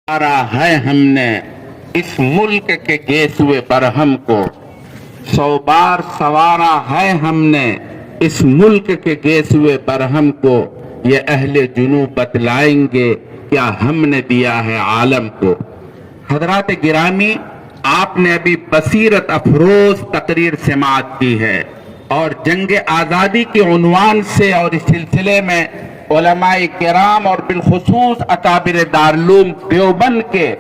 سوارا ہے ہم نے اس ملک کے گیسوئے برہم کو، 100 بار سوارا ہے ہم نے اس ملک کے گیسوئے برہم کو، یہ اہل جنوب بتلائیں گے کیا ہم نے دیا ہے عالم کو۔ حضرات گرامی، آپ نے ابھی بصیرت افروز تقریر سماعت کی ہے اور جنگ آزادی کے عنوان سے اور اس سلسلے میں علماء کرام اور بالخصوص اکابر دارالعلوم دیوبند کے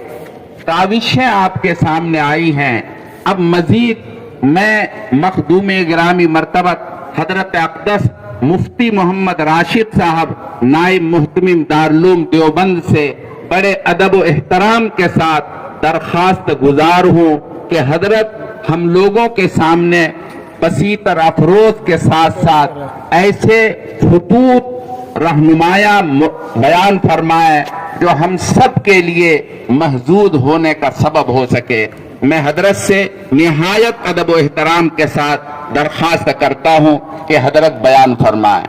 کاوشیں آپ کے سامنے آئی ہیں۔ اب مزید میں مخدوم گرامی مرتبت حضرت اقدس مفتی محمد راشد صاحب نائب محتمم دارالعلوم دیوبند سے بڑے ادب و احترام کے ساتھ درخواست گزار ہوں کہ حضرت ہم لوگوں کے سامنے بصیرت افروز کے ساتھ ساتھ ایسے خطوط رہنمایاں بیان فرمائے جو ہم سب کے لیے محظوظ ہونے کا سبب ہو سکے۔ میں حضرت سے نہایت ادب و احترام کے ساتھ درخواست کرتا ہوں کہ حضرت بیان فرمائیں۔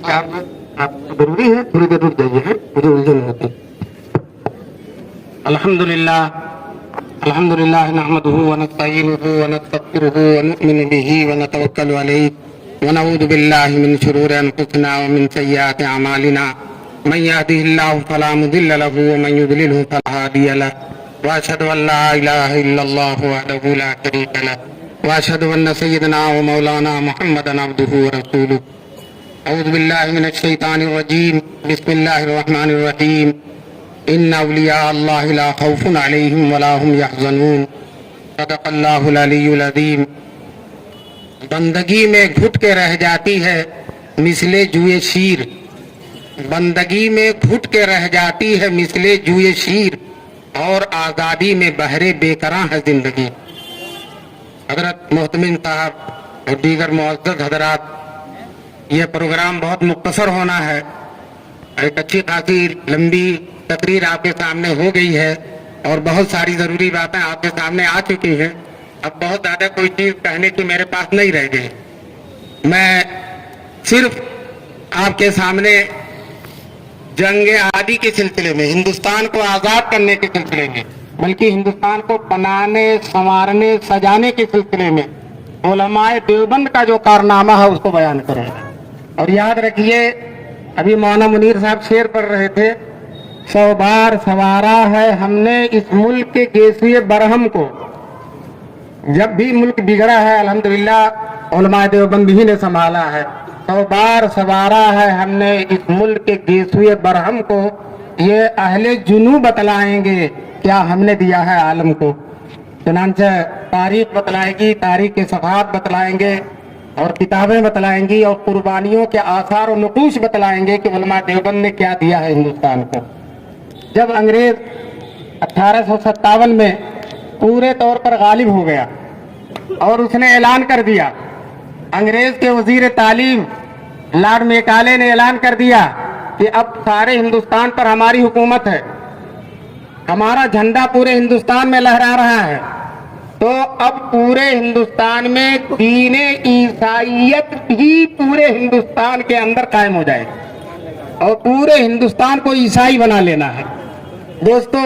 آپ ضروری ہے تھوڑی دیر رک جائیے، مجھے الجھن ہوتی۔ الحمد للہ نحمده ونستعینه ونستغفره ونؤمن به ونتوکل علیہ ونعوذ باللہ من شرور انفسنا ومن سیئات اعمالنا، من يهده الله فلا مضل له ومن يضلله فلا هادي له، واشهد ان لا اله الا الله وحده لا شريك له، واشهد ان سيدنا ومولانا محمدا عبده ورسوله۔ اعوذ باللہ من الشیطان الرجیم، بسم اللہ الرحمن الرحیم۔ ان اولیاء اللہ لا خوف علیہم ولا هم یحزنون، صدق اللہ العلی العظیم۔ بندگی میں گھٹ کے رہ جاتی ہے مثل جوئے شیر، بندگی میں گھٹ کے رہ جاتی ہے مثل جوئے شیر، اور آزادی میں بہرے بے کراں ہے زندگی۔ حضرت محتمم صاحب اور دیگر معزز حضرات، یہ پروگرام بہت مختصر ہونا ہے، ایک اچھی خاصی لمبی تقریر آپ کے سامنے ہو گئی ہے اور بہت ساری ضروری باتیں آپ کے سامنے آ چکی ہیں۔ اب بہت زیادہ کوئی چیز کہنے کی میرے پاس نہیں رہ گئی۔ میں صرف آپ کے سامنے جنگ آزادی کے سلسلے میں، ہندوستان کو آزاد کرنے کے سلسلے میں، بلکہ ہندوستان کو بنانے، سنوارنے، سجانے کے سلسلے میں علماء دیوبند کا جو کارنامہ ہے اس کو بیان کریں۔ اور یاد رکھیے، ابھی مولانا منیر صاحب شعر پڑھ رہے تھے، 100 بار سوارا ہے ہم نے اس ملک کے گیسوئے برہم کو۔ جب بھی ملک بگڑا ہے الحمدللہ علماء دیوبند ہی نے سنبھالا ہے۔ 100 بار سوارا ہے ہم نے اس ملک کے گیسوئے برہم کو، یہ اہل جنوب بتلائیں گے کیا ہم نے دیا ہے عالم کو۔ چنانچہ تاریخ بتلائے گی، تاریخ کے صفحات بتلائیں گے اور کتابیں بتلائیں گی اور قربانیوں کے آثار و نقوش بتلائیں گے کہ علماء دیوبند نے کیا دیا ہے ہندوستان کو۔ جب انگریز 1857 میں پورے طور پر غالب ہو گیا اور اس نے اعلان کر دیا، انگریز کے وزیر تعلیم لارڈ میکالے نے اعلان کر دیا کہ اب سارے ہندوستان پر ہماری حکومت ہے، ہمارا جھنڈا پورے ہندوستان میں لہرا رہا ہے، تو اب پورے ہندوستان میں دین عیسائیت بھی پورے ہندوستان کے اندر قائم ہو جائے اور پورے ہندوستان کو عیسائی بنا لینا ہے۔ دوستو،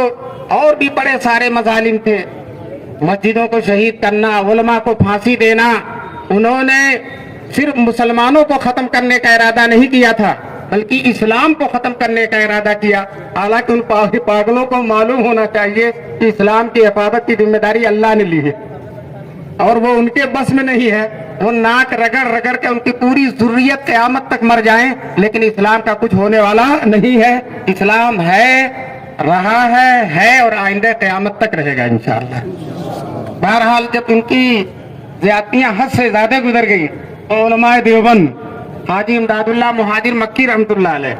اور بھی بڑے سارے مظالم تھے، مسجدوں کو شہید کرنا، علماء کو پھانسی دینا۔ انہوں نے صرف مسلمانوں کو ختم کرنے کا ارادہ نہیں کیا تھا بلکہ اسلام کو ختم کرنے کا ارادہ کیا۔ حالانکہ ان پاگلوں کو معلوم ہونا چاہیے کہ اسلام کی حفاظت کی ذمہ داری اللہ نے لی ہے اور وہ ان کے بس میں نہیں ہے۔ وہ ناک رگڑ رگڑ کے ان کی پوری ذریت قیامت تک مر جائیں لیکن اسلام کا کچھ ہونے والا نہیں ہے۔ اسلام ہے، رہا ہے اور آئندہ قیامت تک رہے گا انشاءاللہ۔ بہرحال جب ان کی زیادتیاں حد سے زیادہ گزر گئی تو علماء دیوبند، حاجی امداد اللہ مہاجر مکی رحمۃ اللہ علیہ،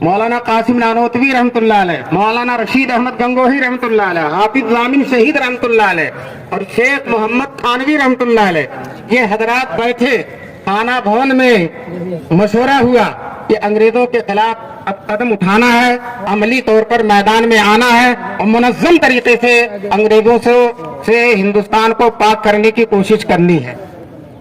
مولانا قاسم نانوتوی رحمۃ اللہ علیہ، مولانا رشید احمد گنگوہی رحمۃ اللہ علیہ، حافظ ضامن شہید رحمۃ اللہ علیہ اور شیخ محمد تھانوی رحمۃ اللہ علیہ، یہ حضرات بیٹھے، خانہ بھون میں مشورہ ہوا کہ انگریزوں کے خلاف اب قدم اٹھانا ہے، عملی طور پر میدان میں آنا ہے اور منظم طریقے سے انگریزوں سے ہندوستان کو پاک کرنے کی کوشش کرنی ہے۔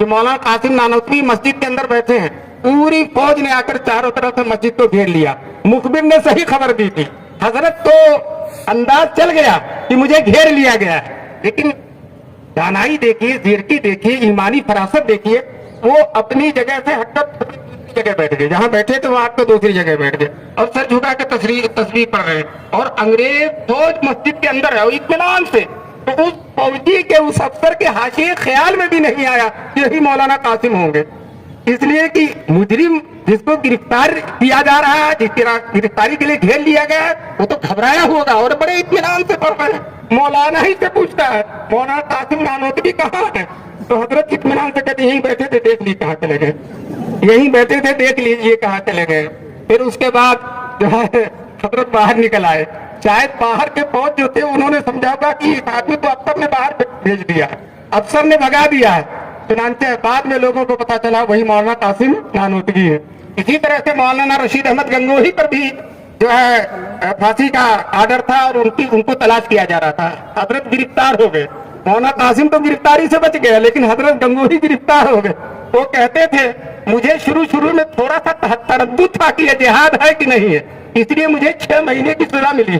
کہ مولانا قاسم نانوتوی مسجد کے اندر بیٹھے ہیں، پوری فوج نے آ کر چاروں طرف سے مسجد کو گھیر لیا. مخبر نے صحیح خبر دی تھی، حضرت کو انداز چل گیا کہ مجھے گھیر لیا گیا ہے، لیکن دانائی دیکھیے، زیرکی دیکھیے، ایمانی فراست دیکھیے. وہ اپنی جگہ سے ہٹ کر دوسری جگہ بیٹھ گئے، جہاں بیٹھے تو وہاں تو دوسری جگہ بیٹھ گئے اور سر جھکا کے تصویر پڑھ رہے ہیں. اور انگریز فوج مسجد کے اندر ہے اور اطمینان سے. تو اس فوجی کے، اس افسر کے حاشیے خیال میں بھی نہیں آیا کہ یہی مولانا قاسم ہوں گے، اس لیے کہ مجرم جس کو گرفتار کیا جا رہا ہے، جس کی گرفتاری کے لیے گھیر لیا گیا ہے، وہ تو گھبرایا ہوگا اور بڑے اطمینان سے پڑھ رہے ہیں. مولانا ہی سے پوچھتا ہے مولانا قاسم نانوتوی کہاں ہے؟ تو حضرت اطمینان سے کہتے یہیں بیٹھے تھے، دیکھ لیجیے کہاں چلے گئے، یہیں بیٹھے تھے، دیکھ لیجیے کہاں چلے گئے. پھر اس کے بعد جو ہے حضرت باہر نکل آئے. شاید باہر کے فوج جو تھے انہوں نے سمجھا ہوگا کہ اس آدمی کو افسر نے باہر بھیج دیا ہے، افسر نے بھگا دیا ہے. چنانچہ بعد میں لوگوں کو پتا چلا وہی مولانا قاسم نانوتوی ہے. اسی طرح سے مولانا رشید احمد گنگوہی پر بھی جو ہے پھانسی کا آرڈر تھا اور ان کو تلاش کیا جا رہا تھا. حضرت گرفتار ہو گئے. مولانا قاسم تو گرفتاری سے بچ گئے لیکن حضرت گنگوہی گرفتار ہو گئے. وہ کہتے تھے مجھے شروع میں تھوڑا سا تردد تھا کہ یہ جہاد ہے کہ نہیں ہے، اس لیے مجھے 6 مہینے کی سزا ملی.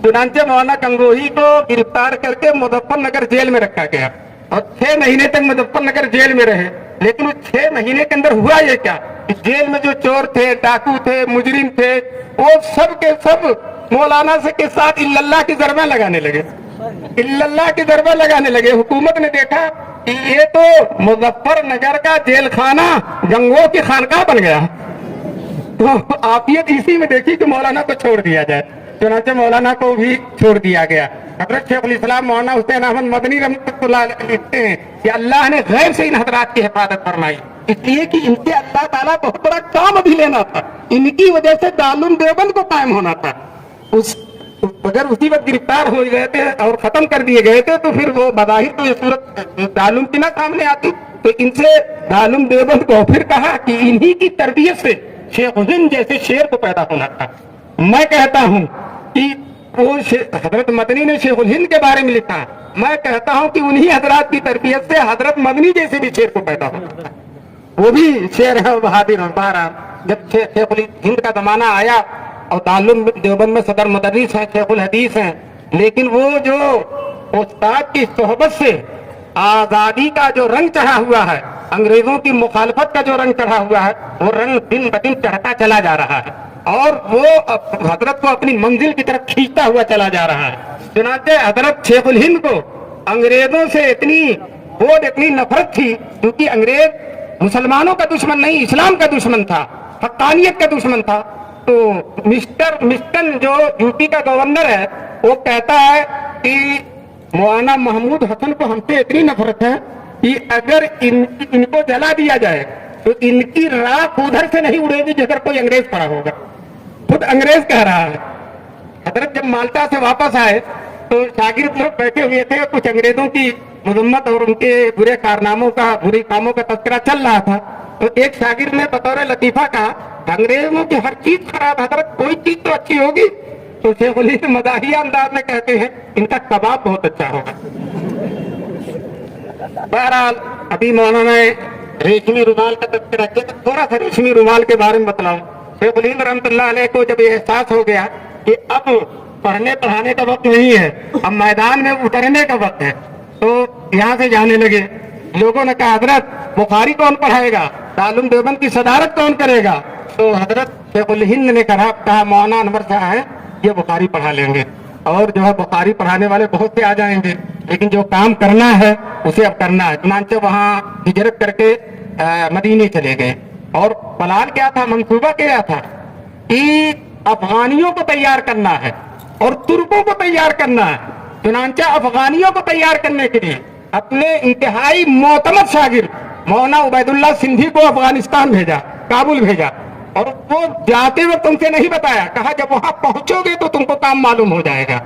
چنانچہ مولانا گنگوہی کو گرفتار کر کے مظفر نگر جیل میں رکھا گیا اور 6 مہینے تک مظفر نگر جیل میں رہے. لیکن اس 6 مہینے کے اندر ہوا یہ کیا کہ جیل میں جو چور تھے، ڈاکو تھے، مجرم تھے، وہ سب کے سب مولانا سے کے ساتھ اللہ کی ضربیں لگانے لگے، اللہ کی ضربیں لگانے لگے. حکومت نے دیکھا کہ یہ تو مظفر نگر کا جیل خانہ گنگو کی خانقاہ بن گیا، تو عافیت اسی میں دیکھی کہ مولانا کو چھوڑ دیا جائے. چنانچہ مولانا کو بھی چھوڑ دیا گیا. حضرت شیخ الاسلام مولانا حسین احمد مدنی رحمۃ اللہ علیہ لکھتے ہیں کہ اللہ نے غیر سے ان حضرات کی حفاظت فرمائی، اس لیے کہ ان سے اللہ تعالیٰ بہت بڑا کام ابھی لینا تھا. ان کی وجہ سے دارالعلوم دیوبند کو قائم ہونا تھا. اگر اسی وقت گرفتار ہو گئے تھے اور ختم کر دیے گئے تھے تو پھر وہ بظاہر تو یہ صورت دارالعلوم کی نہ سامنے آتی. تو ان سے دارالعلوم دیوبند کو پھر کہا کہ انہی کی تربیت سے شیخ الہند جیسے شیر کو پیدا ہونا تھا. میں کہتا ہوں کہ وہ حضرت مدنی نے شیخ الہند کے بارے میں لکھا، میں کہتا ہوں کہ انہی حضرات کی تربیت سے حضرت مدنی جیسے بھی شیر کو پیدا ہونا تھا. وہ بھی شیر ہے بہادر بہرحال. جب شیخ الہند کا زمانہ آیا اور دارالعلوم دیوبند میں صدر مدرس ہیں، شیخ الحدیث ہیں، لیکن وہ جو استاد کی صحبت سے آزادی کا جو رنگ چڑھا ہوا ہے، انگریزوں کی مخالفت کا جو رنگ چڑھا ہوا ہے، وہ رنگ دن بدن چڑھتا چلا جا رہا ہے اور وہ حضرت کو اپنی منزل کی طرف کھینچتا ہوا چلا جا رہا ہے. چنانچہ حضرت شیخ الہند کو انگریزوں سے اتنی نفرت تھی، کیونکہ انگریز مسلمانوں کا دشمن نہیں، اسلام کا دشمن تھا، حقانیت کا دشمن تھا. تو مسٹن جو یو پی کا گورنر ہے وہ کہتا ہے کہ مولانا محمود حسن کو ہم سے اتنی نفرت ہے کہ اگر ان کو جلا دیا جائے تو ان کی راکھ ادھر سے نہیں اڑے گی جدھر کوئی انگریز پڑا ہوگا. خود انگریز کہہ رہا ہے. حضرت جب مالٹا سے واپس آئے تو شاگرد لوگ بیٹھے ہوئے تھے، کچھ انگریزوں کی مذمت اور ان کے برے کارناموں کا، بری کاموں کا تذکرہ چل رہا تھا. تو ایک شاگرد نے بطور لطیفہ کہا انگریزوں کی ہر چیز خراب، حضرت کوئی چیز تو اچھی ہوگی. تو شیخ الہند مزاحیہ انداز میں کہتے ہیں ان کا کباب بہت اچھا ہوگا. بہرحال ابھی مولانا نے ریشمی رومال کا تذکرہ کیا، تھوڑا سا ریشمی رومال کے بارے میں بتلاؤں. شیخ الہند رحمۃ اللہ علیہ کو جب یہ احساس ہو گیا کہ اب پڑھنے پڑھانے کا وقت نہیں ہے، اب میدان میں اترنے کا وقت ہے، تو یہاں سے جانے لگے. لوگوں نے کہا حضرت بخاری کون پڑھائے گا، دارالعلوم دیوبند کی صدارت کون کرے گا؟ تو حضرت شیخ الہند نے کہا مولانا انور صاحب ہیں، یہ بخاری پڑھا لیں گے، اور جو ہے بخاری پڑھانے والے بہت سے آ جائیں گے، لیکن جو کام کرنا ہے اسے اب کرنا ہے. چنانچہ وہاں ہجرت کر کے مدینے چلے گئے. اور پلان کیا تھا، منصوبہ کیا تھا کہ افغانیوں کو تیار کرنا ہے اور ترکوں کو تیار کرنا ہے. چنانچہ افغانیوں کو تیار کرنے کے لیے اپنے انتہائی معتمد شاگرد مولانا عبید اللہ سندھی کو افغانستان بھیجا، کابل بھیجا، اور وہ جاتے وقت ان سے نہیں بتایا، کہا جب وہاں پہنچو گے تو تم کو کام معلوم ہو جائے گا.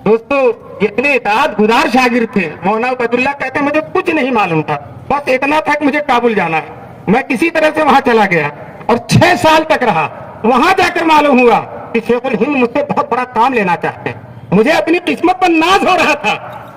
دوستو اتنے اطاعت گزار شاگرد تھے. مولانا عبید اللہ کہتے ہیں مجھے کچھ نہیں معلوم تھا، بس اتنا تھا کہ مجھے کابل جانا ہے. میں کسی طرح سے وہاں چلا گیا اور 6 سال تک رہا. وہاں جا کر معلوم ہوا کہ شیخ الہند مجھ سے بہت بڑا کام لینا چاہتے ہیں. مجھے اپنی قسمت پر ناز ہو رہا تھا.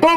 2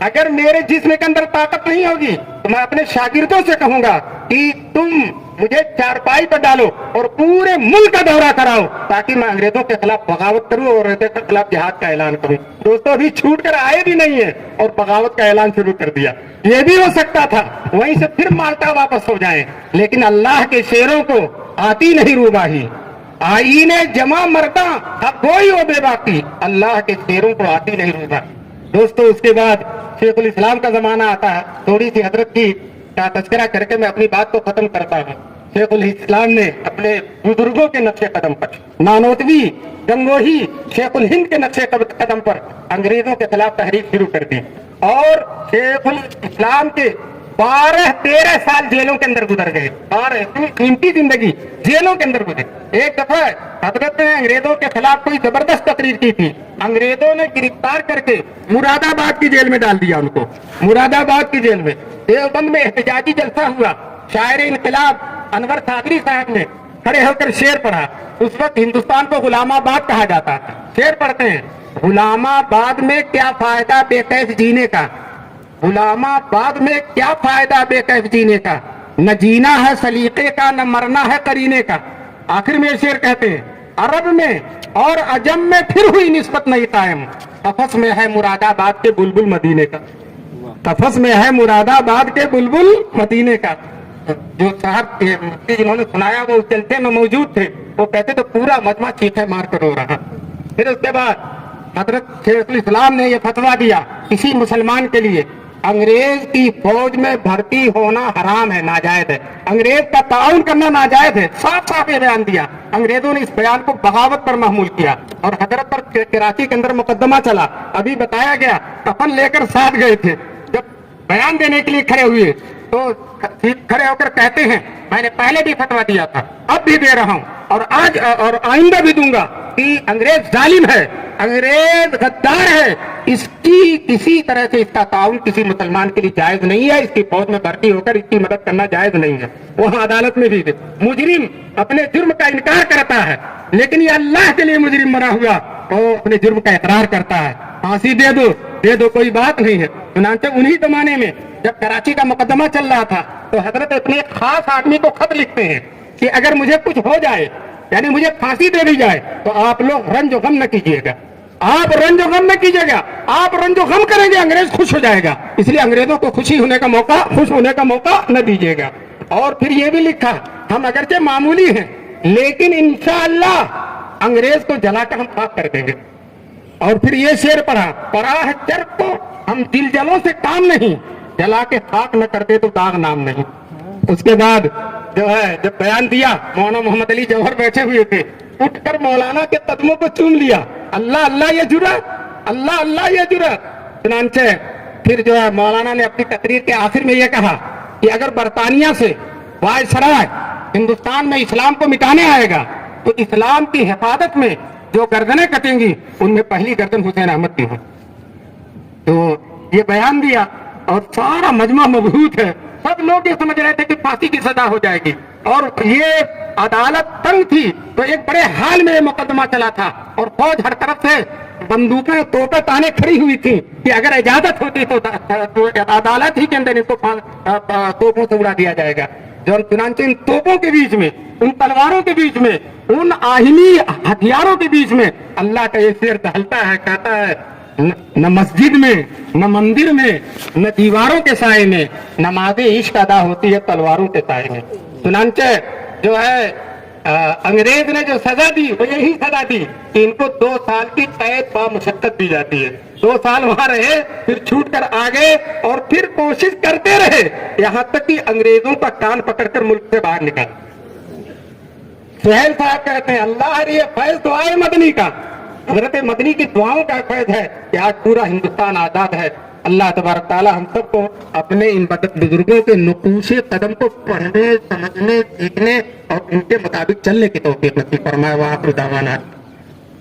اگر میرے جسم کے اندر طاقت نہیں ہوگی تو میں اپنے شاگردوں سے کہوں گا کہ تم مجھے چارپائی پر ڈالو اور پورے ملک کا دورہ کراؤ تاکہ میں انگریزوں کے خلاف بغاوت کروں اور انگریزوں کے خلاف جہاد کا اعلان کروں. دوستوں ابھی چھوٹ کر آئے بھی نہیں ہیں اور بغاوت کا اعلان شروع کر دیا. یہ بھی ہو سکتا تھا وہیں سے پھر مالٹا واپس ہو جائیں, لیکن اللہ کے شیروں کو آتی نہیں روباہی. آئین جمع مرتا اب کوئی ہو بے باقی, اللہ کے شیروں کو آتی نہیں روباہی. دوستو اس کے بعد شیخ الاسلام کا زمانہ آتا ہے. تھوڑی سی حضرت کی کا تذکرہ کر کے میں اپنی بات کو ختم کرتا ہوں. شیخ الاسلام نے اپنے بزرگوں کے نقش قدم پر, نانوتوی, گنگوہی, شیخ الہند کے نقش قدم پر انگریزوں کے خلاف تحریک شروع کر دی اور شیخ الاسلام کے 12-13 سال جیلوں کے اندر گزر گئے. اور قیمتی زندگی جیلوں کے اندر گزری. ایک دفعہ حضرت نے انگریزوں کے خلاف کوئی زبردست تقریر کی تھی. انگریزوں نے گرفتار کر کے مراد آباد کی جیل میں ڈال دیا ان کو. مراد آباد کی جیل میں دیوبند میں احتجاجی جلسہ ہوا. شاعر انقلاب انور صابری صاحب نے کھڑے ہو کر شعر پڑھا. اس وقت ہندوستان کو غلام آباد کہا جاتا ہے. شعر پڑھتے ہیں, غلام آباد میں کیا فائدہ بے کیف جینے کا, غلام آباد میں کیا فائدہ بے کیف جینے کا, نہ جینا ہے سلیقے کا نہ مرنا ہے قرینے کا. آخر میں شعر کہتے ہیں, عرب میں اور عجم میں پھر ہوئی نسبت نہیں قائم, قفس میں ہے مراد آباد کے بلبل مدینے کا. قفس میں ہے مراد آباد کے بلبل مدینے کا. جو صاحب جنہوں نے سنایا وہ اس جلسے میں موجود تھے, وہ کہتے تو پورا مجمع چیخے مار کر رو رہا. پھر اس کے بعد حضرت شیخ الاسلام نے یہ فتویٰ دیا کسی مسلمان کے لیے, انگریز کی فوج میں بھرتی ہونا حرام ہے, ناجائز ہے, انگریز کا تعاون کرنا ناجائز ہے. صاف صاف یہ بیان دیا. انگریزوں نے اس بیان کو بغاوت پر محمول کیا اور حضرت پر کراچی کے اندر مقدمہ چلا. ابھی بتایا گیا کفن لے کر ساتھ گئے تھے. جب بیان دینے کے لیے کھڑے ہوئے تو کھڑے ہو کر کہتے ہیں میں نے پہلے بھی فتویٰ دیا تھا, اب بھی دے رہا ہوں اور آج اور آئندہ بھی دوں گا کہ انگریز ظالم ہے, انگریز غدار ہے, اس کی کسی طرح سے اس کا تعاون کسی مسلمان کے لیے جائز نہیں ہے. اس کی فوج میں بھرتی ہو کر اس کی مدد کرنا جائز نہیں ہے. وہاں عدالت میں بھی مجرم اپنے جرم کا انکار کرتا ہے, لیکن یہ اللہ کے لیے مجرم بنا ہوا وہ اپنے جرم کا اقرار کرتا ہے. پھانسی دے دو کوئی بات نہیں ہے. چنانچہ انہی زمانے میں جب کراچی کا مقدمہ چل رہا تھا تو حضرت اپنے ایک خاص آدمی کو خط لکھتے ہیں کہ اگر مجھے کچھ ہو جائے, یعنی مجھے پھانسی دے دی جائے, تو آپ لوگ رنج و غم نہ کیجیے گا, آپ رنج و غم نہ کیجیے گا, آپ رنج و غم کریں گے انگریز خوش ہو جائے گا, اس لیے انگریزوں کو خوش ہونے کا موقع نہ دیجیے گا. اور پھر یہ بھی لکھا ہم اگرچہ معمولی ہیں لیکن انشاءاللہ انگریز کو جلا کر ہم خاک کر دیں گے. اور پھر یہ شعر پڑھا ہے چرخ کو ہم دل جلوں سے کام نہیں, جلا کے خاک نہ کرتے تو داغ نام نہیں. اس کے بعد جو ہے جب بیان دیا, مولانا محمد علی جوہر بیٹھے ہوئے تھے, اٹھ کر مولانا کے قدموں کو چوم لیا. اللہ اللہ یہ جرأت, اللہ اللہ یہ جرأت. چنانچہ پھر جو ہے مولانا نے اپنی تقریر کے آخر میں یہ کہا کہ اگر برطانیہ سے وائسرائے ہندوستان میں اسلام کو مٹانے آئے گا تو اسلام کی حفاظت میں جو گردنیں کٹیں گی ان میں پہلی گردن حسین احمد کی ہو. تو یہ بیان دیا اور سارا مجمع مبہوت ہے. سب لوگ یہ سمجھ رہے تھے کہ پھانسی کی سزا ہو جائے گی اور یہ عدالت تنگ تھی تو ایک بڑے حال میں یہ مقدمہ چلا تھا اور فوج ہر طرف سے بندوقیں توپیں تانے کھڑی ہوئی تھی کہ اگر اجازت ہوتی تو عدالت ہی کے اندر ان کو توپوں سے اڑا دیا جائے گا. جو چنانچہ ان توپوں کے بیچ میں, ان تلواروں کے بیچ میں, ان آہنی ہتھیاروں کے بیچ میں اللہ کا یہ شعر ٹہلتا ہے, کہتا ہے نہ مسجد میں نہ مندر میں نہ دیواروں کے سائے میں نماز عشق ادا ہوتی ہے تلواروں کے سائے میں. چنانچہ جو ہے انگریز نے جو سزا دی وہ یہی سزا دی کہ ان کو 2 سال کی قید با مشقت دی جاتی ہے. 2 سال وہاں رہے, پھر چھوٹ کر آ گئے اور پھر کوشش کرتے رہے یہاں تک کہ انگریزوں کا کان پکڑ کر ملک سے باہر نکال. سہیل صاحب کہتے ہیں اللہ یہ فیض تو آئے مدنی کا, حضرت مدنی کی دعاؤں کا فیض ہے کہ آج پورا ہندوستان آزاد ہے. اللہ تبارک تعالی ہم سب کو اپنے ان بزرگوں کے نقوش قدم کو پڑھنے, سمجھنے, سیکھنے اور ان کے مطابق چلنے کی توفیق نصیب فرمائے. وآخر دعوانا